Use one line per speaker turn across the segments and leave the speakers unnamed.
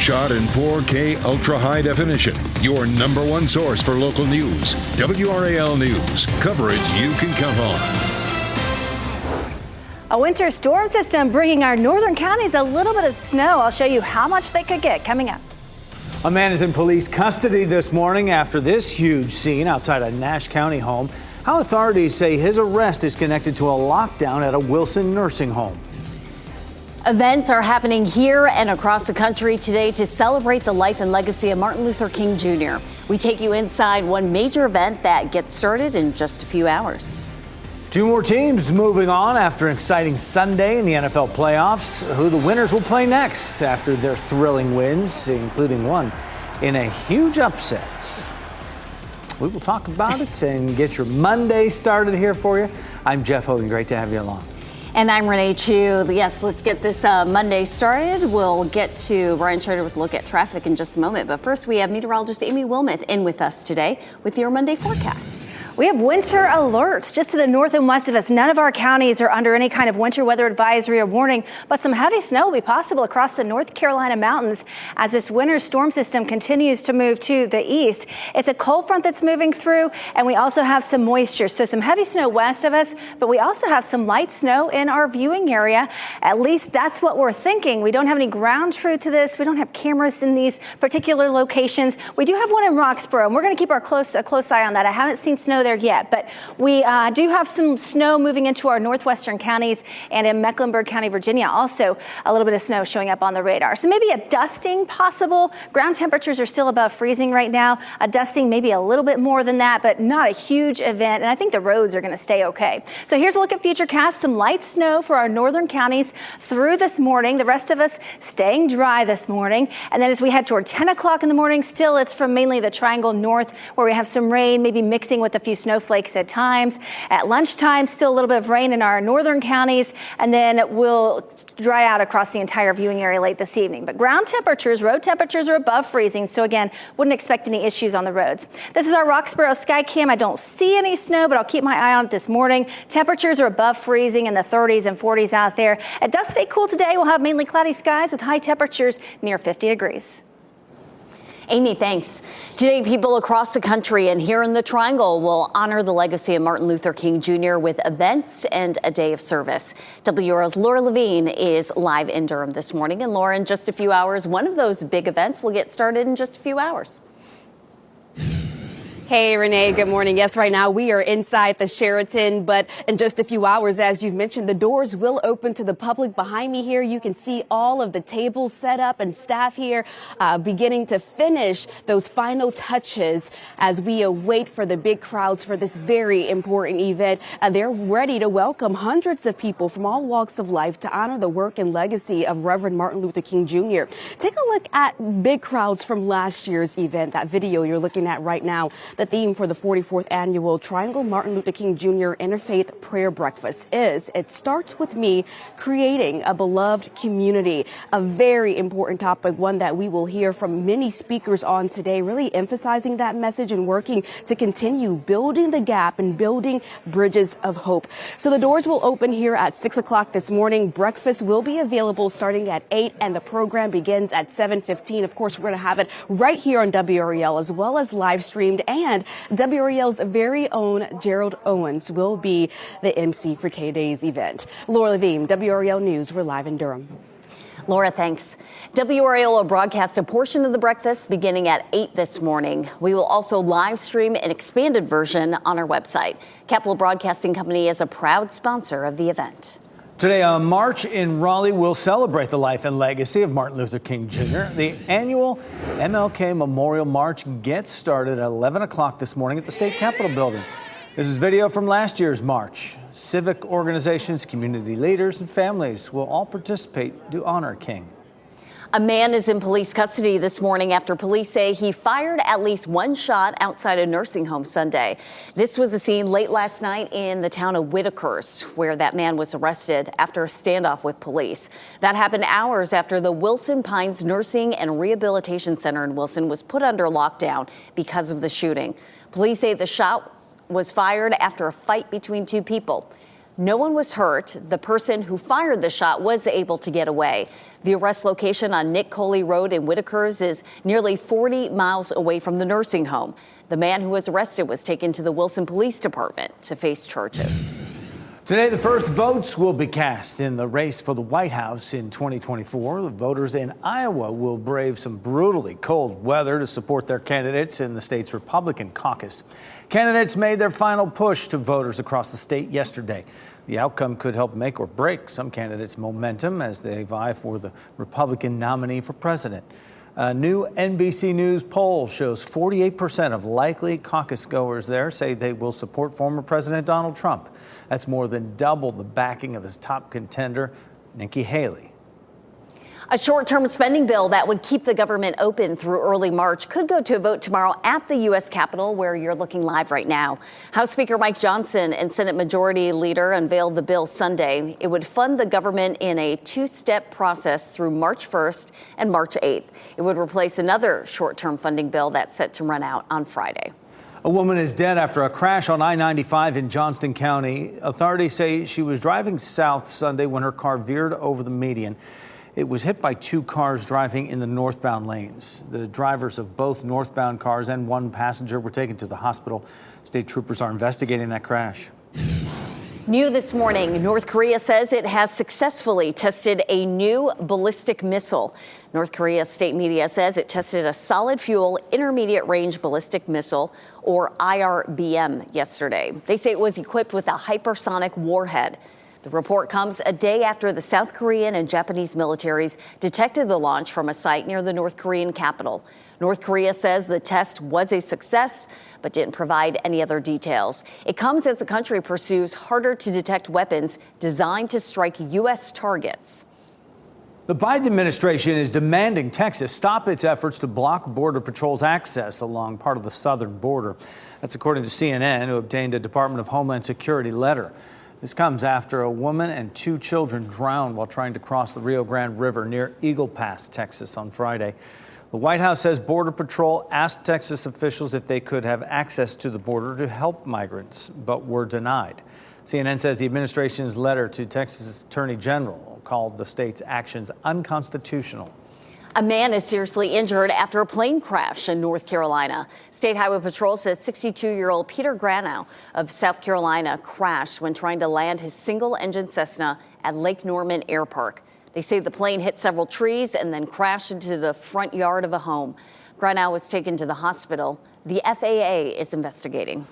shot in 4K ultra high definition. Your number one source for local news. WRAL News. Coverage you can count on.
A winter storm system bringing our northern counties a little bit of snow. I'll show you how much they could get coming up.
A man is in police custody this morning after this huge scene outside a Nash County home. How authorities say his arrest is connected to a lockdown at a Wilson nursing home.
Events are happening here and across the country today to celebrate the life and legacy of Martin Luther King Jr. We take you inside one major event that gets started in just a few hours.
Two more teams moving on after an exciting Sunday in the NFL playoffs. Who the winners will play next after their thrilling wins, including one in a huge upset. We will talk about it and get your Monday started here for you. I'm Jeff Hogan. Great to have you along.
And I'm Renee Chu. Yes, let's get this Monday started. We'll get to Brian Schrader with a look at traffic in just a moment. But first, we have meteorologist Amy Wilmoth in with us today with your Monday forecast.
We have winter alerts just to the north and west of us. None of our counties are under any kind of winter weather advisory or warning, but some heavy snow will be possible across the North Carolina mountains as this winter storm system continues to move to the east. It's a cold front that's moving through, and we also have some moisture. So some heavy snow west of us, but we also have some light snow in our viewing area. At least that's what we're thinking. We don't have any ground truth to this. We don't have cameras in these particular locations. We do have one in Roxborough, and we're going to keep a close eye on that. I haven't seen snow there yet, but we do have some snow moving into our northwestern counties, and in Mecklenburg County, Virginia, also a little bit of snow showing up on the radar. So maybe a dusting possible. Ground temperatures are still above freezing right now. A dusting maybe a little bit more than that, but not a huge event, and I think the roads are going to stay okay. So here's a look at Futurecast. Some light snow for our northern counties through this morning. The rest of us staying dry this morning, and then as we head toward 10 o'clock in the morning, still it's from mainly the Triangle North where we have some rain, maybe mixing with a few snowflakes at times. At lunchtime, still a little bit of rain in our northern counties, and then it will dry out across the entire viewing area late this evening. But ground temperatures, road temperatures are above freezing, so again, wouldn't expect any issues on the roads. This is our Roxborough sky cam. I don't see any snow, but I'll keep my eye on it this morning. Temperatures are above freezing in the 30s and 40s out there. It does stay cool today. We'll have mainly cloudy skies with high temperatures near 50 degrees.
Amy, thanks. Today, people across the country and here in the Triangle will honor the legacy of Martin Luther King Jr. with events and a day of service. WRAL's Laura Levine is live in Durham this morning. And Laura, in just a few hours, one of those big events will get started in just a few hours.
Hey, Renee, good morning. Yes, right now we are inside the Sheraton, but in just a few hours, as you've mentioned, the doors will open to the public. Behind me here, you can see all of the tables set up and staff here beginning to finish those final touches as we await for the big crowds for this very important event. They're ready to welcome hundreds of people from all walks of life to honor the work and legacy of Reverend Martin Luther King Jr. Take a look at big crowds from last year's event, that video you're looking at right now. The theme for the 44th annual Triangle Martin Luther King Jr. Interfaith Prayer Breakfast is "It Starts With Me, Creating a Beloved Community." A very important topic, one that we will hear from many speakers on today, really emphasizing that message and working to continue building the gap and building bridges of hope. So the doors will open here at 6 o'clock this morning. Breakfast will be available starting at 8, and the program begins at 7:15. Of course, we're going to have it right here on WRAL as well as live streamed, and WRAL's very own Gerald Owens will be the MC for today's event. Laura Levine, WRAL News. We're live in Durham.
Laura, thanks. WRAL will broadcast a portion of the breakfast beginning at 8 this morning. We will also live stream an expanded version on our website. Capital Broadcasting Company is a proud sponsor of the event.
Today, a march in Raleigh will celebrate the life and legacy of Martin Luther King Jr. The annual MLK Memorial March gets started at 11 o'clock this morning at the State Capitol building. This is video from last year's march. Civic organizations, community leaders, and families will all participate to honor King.
A man is in police custody this morning after police say he fired at least one shot outside a nursing home Sunday. This was a scene late last night in the town of Whitakers, where that man was arrested after a standoff with police. That happened hours after the Wilson Pines Nursing and Rehabilitation Center in Wilson was put under lockdown because of the shooting. Police say the shot was fired after a fight between two people. No one was hurt. The person who fired the shot was able to get away. The arrest location on Nick Coley Road in Whitakers is nearly 40 miles away from the nursing home. The man who was arrested was taken to the Wilson Police Department to face charges.
Today, the first votes will be cast in the race for the White House in 2024. The voters in Iowa will brave some brutally cold weather to support their candidates in the state's Republican caucus. Candidates made their final push to voters across the state yesterday. The outcome could help make or break some candidates' momentum as they vie for the Republican nominee for president. A new NBC News poll shows 48% of likely caucus goers there say they will support former President Donald Trump. That's more than double the backing of his top contender, Nikki Haley.
A short-term spending bill that would keep the government open through early March could go to a vote tomorrow at the U.S. Capitol, where you're looking live right now. House Speaker Mike Johnson and Senate Majority Leader unveiled the bill Sunday. It would fund the government in a two-step process through March 1st and March 8th. It would replace another short-term funding bill that's set to run out on Friday.
A woman is dead after a crash on I-95 in Johnston County. Authorities say she was driving south Sunday when her car veered over the median. It was hit by two cars driving in the northbound lanes. The drivers of both northbound cars and one passenger were taken to the hospital. State troopers are investigating that crash.
New this morning, North Korea says it has successfully tested a new ballistic missile. North Korea state media says it tested a solid fuel intermediate range ballistic missile, or IRBM, yesterday. They say it was equipped with a hypersonic warhead. The report comes a day after the South Korean and Japanese militaries detected the launch from a site near the North Korean capital. North Korea says the test was a success, but didn't provide any other details. It comes as the country pursues harder to detect weapons designed to strike U.S. targets.
The Biden administration is demanding Texas stop its efforts to block Border Patrol's access along part of the southern border. That's according to CNN, who obtained a Department of Homeland Security letter. This comes after a woman and two children drowned while trying to cross the Rio Grande River near Eagle Pass, Texas, on Friday. The White House says Border Patrol asked Texas officials if they could have access to the border to help migrants, but were denied. CNN says the administration's letter to Texas Attorney General called the state's actions unconstitutional.
A man is seriously injured after a plane crash in North Carolina. State Highway Patrol says 62-year-old Peter Granow of South Carolina crashed when trying to land his single-engine Cessna at Lake Norman Air Park. They say the plane hit several trees and then crashed into the front yard of a home. Granow was taken to the hospital. The FAA is investigating.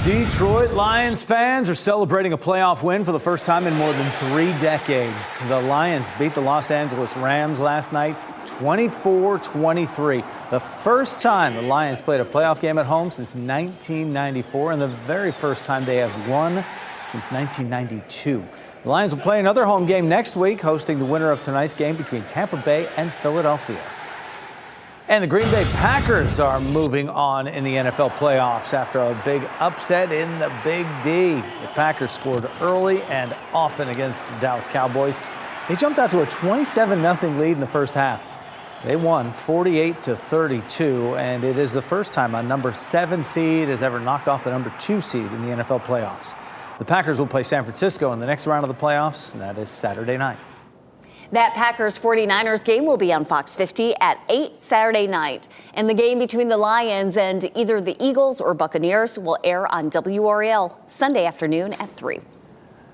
Detroit Lions fans are celebrating a playoff win for the first time in more than 3 decades. The Lions beat the Los Angeles Rams last night 24-23. The first time the Lions played a playoff game at home since 1994, and the very first time they have won since 1992. The Lions will play another home game next week, hosting the winner of tonight's game between Tampa Bay and Philadelphia. And the Green Bay Packers are moving on in the NFL playoffs after a big upset in the Big D. The Packers scored early and often against the Dallas Cowboys. They jumped out to a 27-0 lead in the first half. They won 48-32, and it is the first time a number 7 seed has ever knocked off the number 2 seed in the NFL playoffs. The Packers will play San Francisco in the next round of the playoffs, and that is Saturday night.
That Packers-49ers game will be on Fox 50 at 8 Saturday night. And the game between the Lions and either the Eagles or Buccaneers will air on WRAL Sunday afternoon at 3.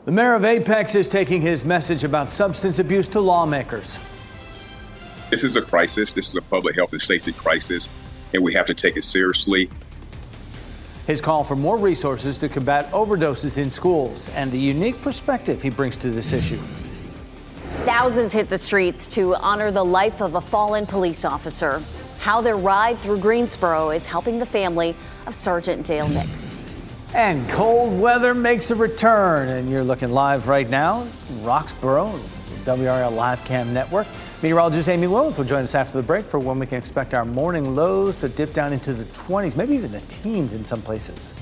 The mayor of Apex is taking his message about substance abuse to lawmakers.
This is a crisis. This is a public health and safety crisis, and we have to take it seriously.
His call for more resources to combat overdoses in schools and the unique perspective he brings to this issue.
Thousands hit the streets to honor the life of a fallen police officer. How their ride through Greensboro is helping the family of Sergeant Dale Nix.
And cold weather makes a return, and you're looking live right now, Roxborough, WRAL Live Cam Network. Meteorologist Amy Williams will join us after the break for when we can expect our morning lows to dip down into the 20s, maybe even the teens in some places.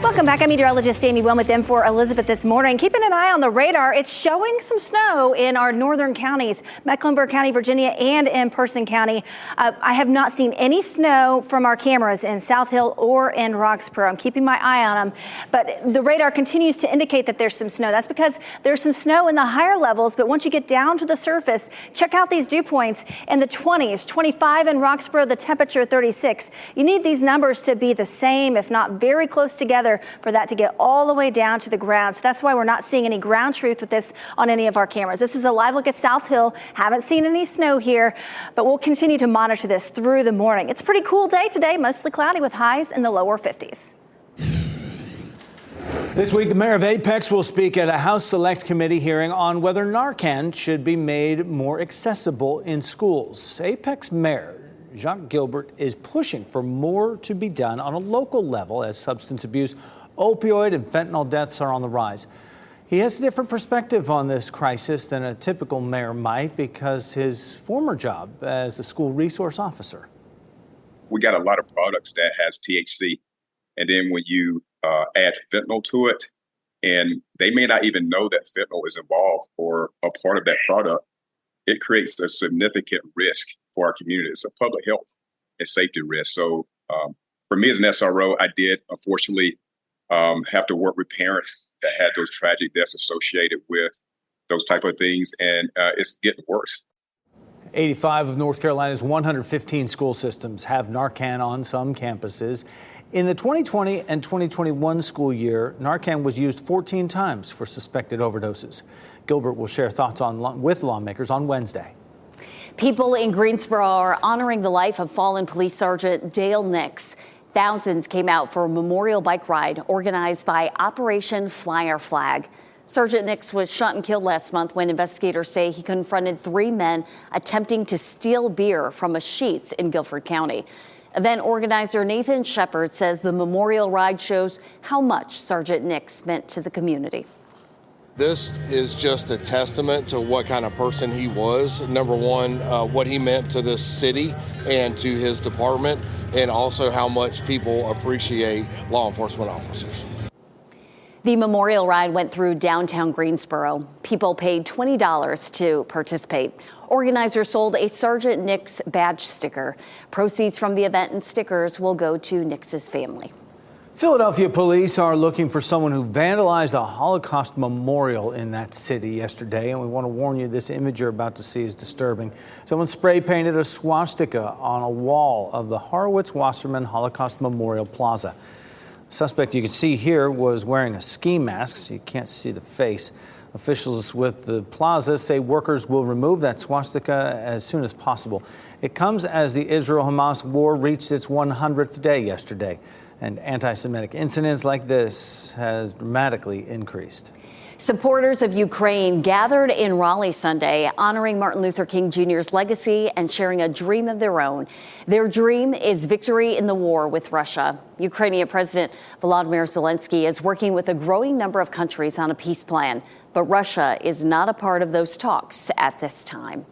Welcome back. I'm meteorologist Amy Wilmoth in for Elizabeth this morning. Keeping an eye on the radar, it's showing some snow in our northern counties, Mecklenburg County, Virginia, and in Person County. I have not seen any snow from our cameras in South Hill or in Roxborough. I'm keeping my eye on them, but the radar continues to indicate that there's some snow. That's because there's some snow in the higher levels, but once you get down to the surface, check out these dew points in the 20s, 25 in Roxborough, the temperature 36. You need these numbers to be the same, if not very close together, for that to get all the way down to the ground. So that's why we're not seeing any ground truth with this on any of our cameras. This is a live look at South Hill. Haven't seen any snow here, but we'll continue to monitor this through the morning. It's a pretty cool day today, mostly cloudy with highs in the lower 50s.
This week, the mayor of Apex will speak at a House Select Committee hearing on whether Narcan should be made more accessible in schools. Apex Mayor Jacques Gilbert is pushing for more to be done on a local level as substance abuse, opioid, and fentanyl deaths are on the rise. He has a different perspective on this crisis than a typical mayor might because his former job as a school resource officer.
We got a lot of products that has THC, and then when you add fentanyl to it, and they may not even know that fentanyl is involved or a part of that product, it creates a significant risk for our community. It's a public health and safety risk. So for me as an SRO, I did unfortunately have to work with parents that had those tragic deaths associated with those type of things, and it's getting worse.
85 of North Carolina's 115 school systems have Narcan on some campuses. In the 2020 and 2021 school year, Narcan was used 14 times for suspected overdoses. Gilbert will share thoughts with lawmakers on Wednesday.
People in Greensboro are honoring the life of fallen police sergeant Dale Nix. Thousands came out for a memorial bike ride organized by Operation Fly Our Flag. Sergeant Nix was shot and killed last month when investigators say he confronted 3 men attempting to steal beer from a Sheetz in Guilford County. Event organizer Nathan Shepard says the memorial ride shows how much Sergeant Nix meant to the community.
This is just a testament to what kind of person he was. Number one, what he meant to this city and to his department, and also how much people appreciate law enforcement officers.
The memorial ride went through downtown Greensboro. People paid $20 to participate. Organizers sold a Sergeant Nix badge sticker. Proceeds from the event and stickers will go to Nix's family.
Philadelphia police are looking for someone who vandalized a Holocaust memorial in that city yesterday. And we want to warn you, this image you're about to see is disturbing. Someone spray painted a swastika on a wall of the Horowitz-Wasserman Holocaust Memorial Plaza. The suspect you can see here was wearing a ski mask, so you can't see the face. Officials with the plaza say workers will remove that swastika as soon as possible. It comes as the Israel-Hamas war reached its 100th day yesterday. And anti-Semitic incidents like this has dramatically increased.
Supporters of Ukraine gathered in Raleigh Sunday, honoring Martin Luther King Jr.'s legacy and sharing a dream of their own. Their dream is victory in the war with Russia. Ukrainian President Volodymyr Zelensky is working with a growing number of countries on a peace plan, but Russia is not a part of those talks at this time.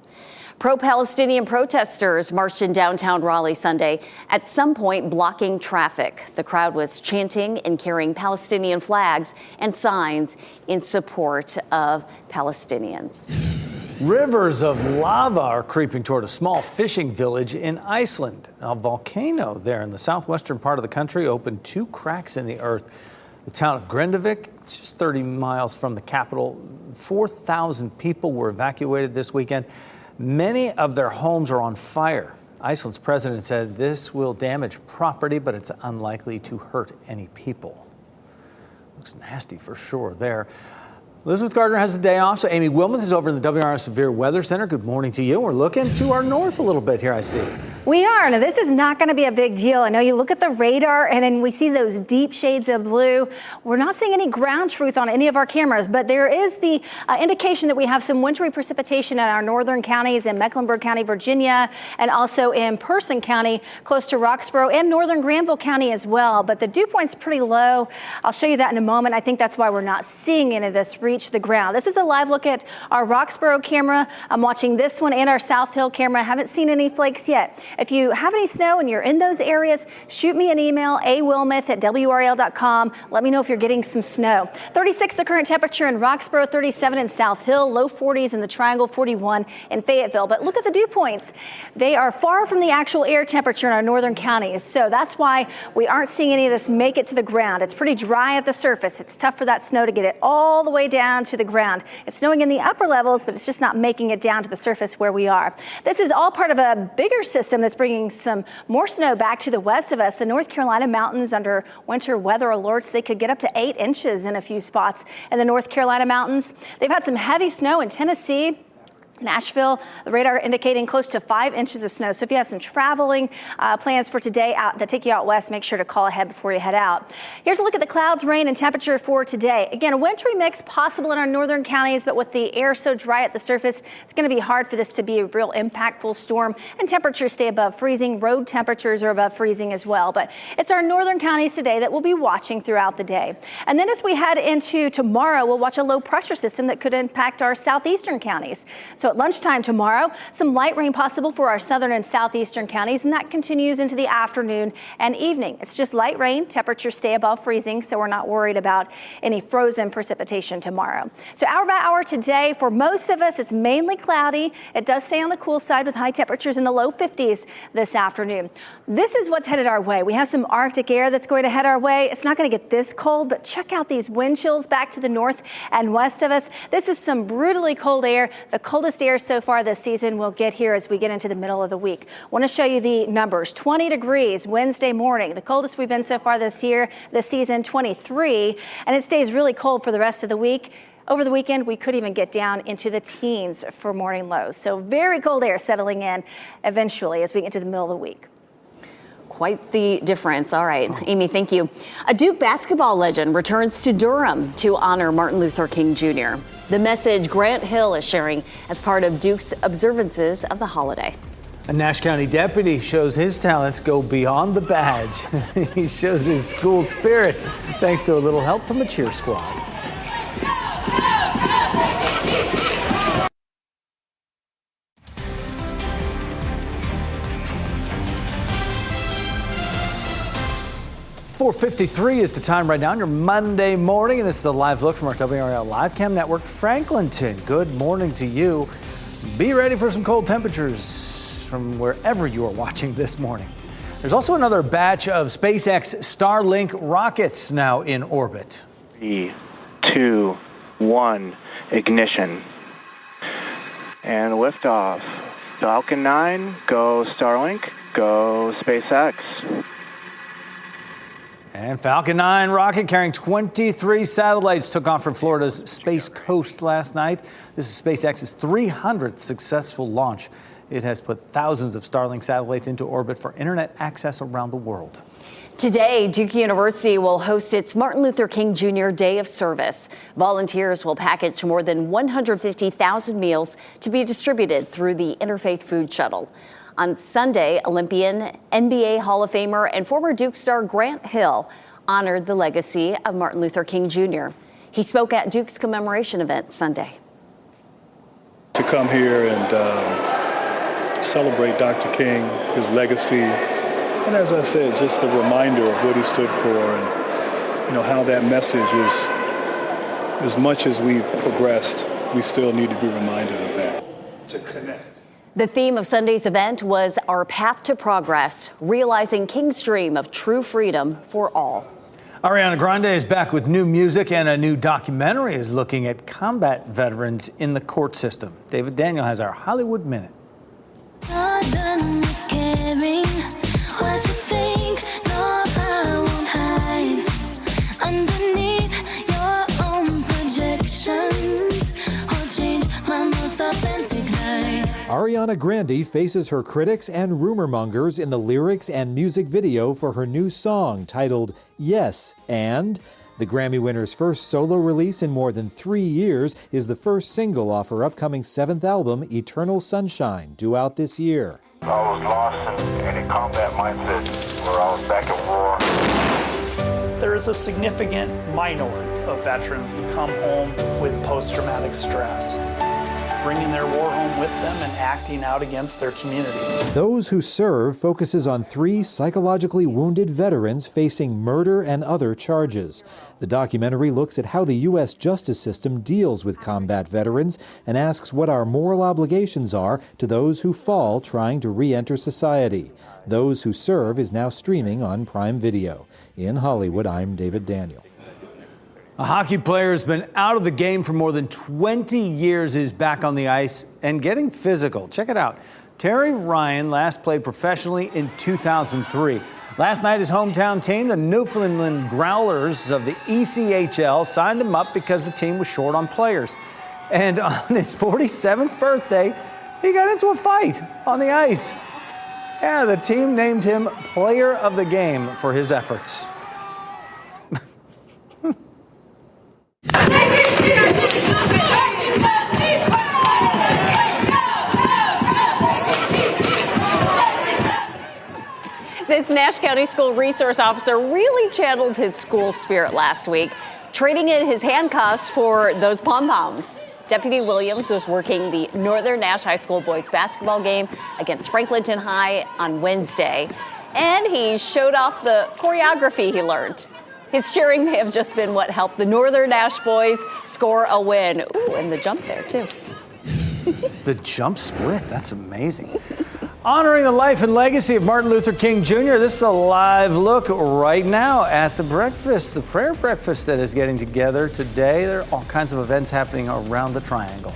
Pro-Palestinian protesters marched in downtown Raleigh Sunday, at some point blocking traffic. The crowd was chanting and carrying Palestinian flags and signs in support of Palestinians.
Rivers of lava are creeping toward a small fishing village in Iceland. A volcano there in the southwestern part of the country opened 2 cracks in the earth. The town of Grindavik, just 30 miles from the capital, 4,000 people were evacuated this weekend. Many of their homes are on fire. Iceland's president said this will damage property, but it's unlikely to hurt any people. Looks nasty for sure there. Elizabeth Gardner has the day off, so Amy Wilmoth is over in the WRAL Severe Weather Center. Good morning to you. We're looking to our north a little bit here, I see.
We are. Now, this is not going to be a big deal. I know you look at the radar and then we see those deep shades of blue. We're not seeing any ground truth on any of our cameras, but there is the indication that we have some wintry precipitation in our northern counties in Mecklenburg County, Virginia, and also in Person County, close to Roxborough, and northern Granville County as well. But the dew point's pretty low. I'll show you that in a moment. I think that's why we're not seeing any of this reach the ground. This is a live look at our Roxborough camera. I'm watching this one and our South Hill camera. I haven't seen any flakes yet. If you have any snow and you're in those areas, shoot me an email, awilmuth@wral.com. Let me know if you're getting some snow. 36 the current temperature in Roxborough, 37 in South Hill, low 40s in the Triangle, 41 in Fayetteville. But look at the dew points. They are far from the actual air temperature in our northern counties. So that's why we aren't seeing any of this make it to the ground. It's pretty dry at the surface. It's tough for that snow to get it all the way down to the ground. It's snowing in the upper levels, but it's just not making it down to the surface where we are. This is all part of a bigger system that's bringing some more snow back to the west of us. The North Carolina mountains under winter weather alerts. They could get up to 8 inches in a few spots in the North Carolina mountains. They've had some heavy snow in Tennessee, Nashville, the radar indicating close to 5 inches of snow. So if you have some traveling plans for today that take you out west, make sure to call ahead before you head out. Here's a look at the clouds, rain, and temperature for today. Again, a wintry mix possible in our northern counties, but with the air so dry at the surface, it's going to be hard for this to be a real impactful storm, and temperatures stay above freezing. Road temperatures are above freezing as well, but it's our northern counties today that we'll be watching throughout the day. And then as we head into tomorrow, we'll watch a low pressure system that could impact our southeastern counties. So at lunchtime tomorrow, some light rain possible for our southern and southeastern counties, and that continues into the afternoon and evening. It's just light rain. Temperatures stay above freezing, so we're not worried about any frozen precipitation tomorrow. So hour by hour today, for most of us, it's mainly cloudy. It does stay on the cool side with high temperatures in the low 50s this afternoon. This is what's headed our way. We have some Arctic air that's going to head our way. It's not going to get this cold, but check out these wind chills back to the north and west of us. This is some brutally cold air, the coldest air so far this season. We'll get here as we get into the middle of the week. I want to show you the numbers. 20 degrees Wednesday morning, the coldest we've been so far this season, 23, and it stays really cold for the rest of the week. Over the weekend, we could even get down into the teens for morning lows. So very cold air settling in eventually as we get to the middle of the week.
Quite the difference. All right, Amy, thank you. A Duke basketball legend returns to Durham to honor Martin Luther King Jr. The message Grant Hill is sharing as part of Duke's observances of the holiday.
A Nash County deputy shows his talents go beyond the badge. He shows his school spirit thanks to a little help from the cheer squad. .453 is the time right now on your Monday morning, and this is a live look from our WRAL Live Cam Network. Franklinton, good morning to you. Be ready for some cold temperatures from wherever you are watching this morning. There's also another batch of SpaceX Starlink rockets now in orbit.
3, 2, 1, ignition. And liftoff. Falcon 9, go Starlink, go SpaceX.
And Falcon 9 rocket carrying 23 satellites took off from Florida's Space Coast last night. This is SpaceX's 300th successful launch. It has put thousands of Starlink satellites into orbit for internet access around the world.
Today, Duke University will host its Martin Luther King Jr. Day of Service. Volunteers will package more than 150,000 meals to be distributed through the Interfaith Food Shuttle. On Sunday, Olympian, NBA Hall of Famer, and former Duke star Grant Hill honored the legacy of Martin Luther King Jr. He spoke at Duke's commemoration event Sunday.
To come here and celebrate Dr. King, his legacy, and as I said, just the reminder of what he stood for, and how that message is, as much as we've progressed, we still need to be reminded of that. To connect.
The theme of Sunday's event was Our Path to Progress, realizing King's dream of true freedom for all.
Ariana Grande is back with new music, and a new documentary is looking at combat veterans in the court system. David Daniel has our Hollywood Minute.
Ariana Grande faces her critics and rumor mongers in the lyrics and music video for her new song titled Yes, and the Grammy winner's first solo release in more than 3 years is the first single off her upcoming 7th album, Eternal Sunshine, due out this year.
I was lost in a combat mindset where I was back at war.
There is a significant minority of veterans who come home with post-traumatic stress. bringing their war home with them and acting out against their communities.
Those Who Serve focuses on 3 psychologically wounded veterans facing murder and other charges. The documentary looks at how the U.S. justice system deals with combat veterans and asks what our moral obligations are to those who fall trying to re-enter society. Those Who Serve is now streaming on Prime Video. In Hollywood, I'm David Daniel.
A hockey player who's been out of the game for more than 20 years is back on the ice and getting physical. Check it out. Terry Ryan last played professionally in 2003. Last night, his hometown team, the Newfoundland Growlers of the ECHL, signed him up because the team was short on players. And on his 47th birthday, he got into a fight on the ice. Yeah, the team named him Player of the Game for his efforts.
This Nash County School Resource Officer really channeled his school spirit last week, trading in his handcuffs for those pom-poms. Deputy Williams was working the Northern Nash High School boys basketball game against Franklinton High on Wednesday, and he showed off the choreography he learned. His cheering may have just been what helped the Northern Nash boys score a win. Ooh, and the jump there, too.
The jump split, that's amazing. Honoring the life and legacy of Martin Luther King Jr., this is a live look right now at the breakfast, the prayer breakfast that is getting together today. There are all kinds of events happening around the Triangle.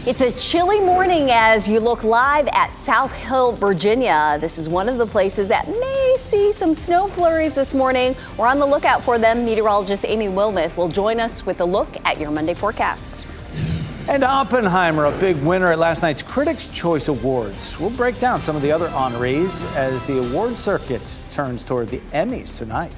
It's a chilly morning as you look live at South Hill, Virginia. This is one of the places that may see some snow flurries this morning. We're on the lookout for them. Meteorologist Amy Wilmoth will join us with a look at your Monday forecast.
And Oppenheimer, a big winner at last night's Critics' Choice Awards. We'll break down some of the other honorees as the award circuit turns toward the Emmys tonight.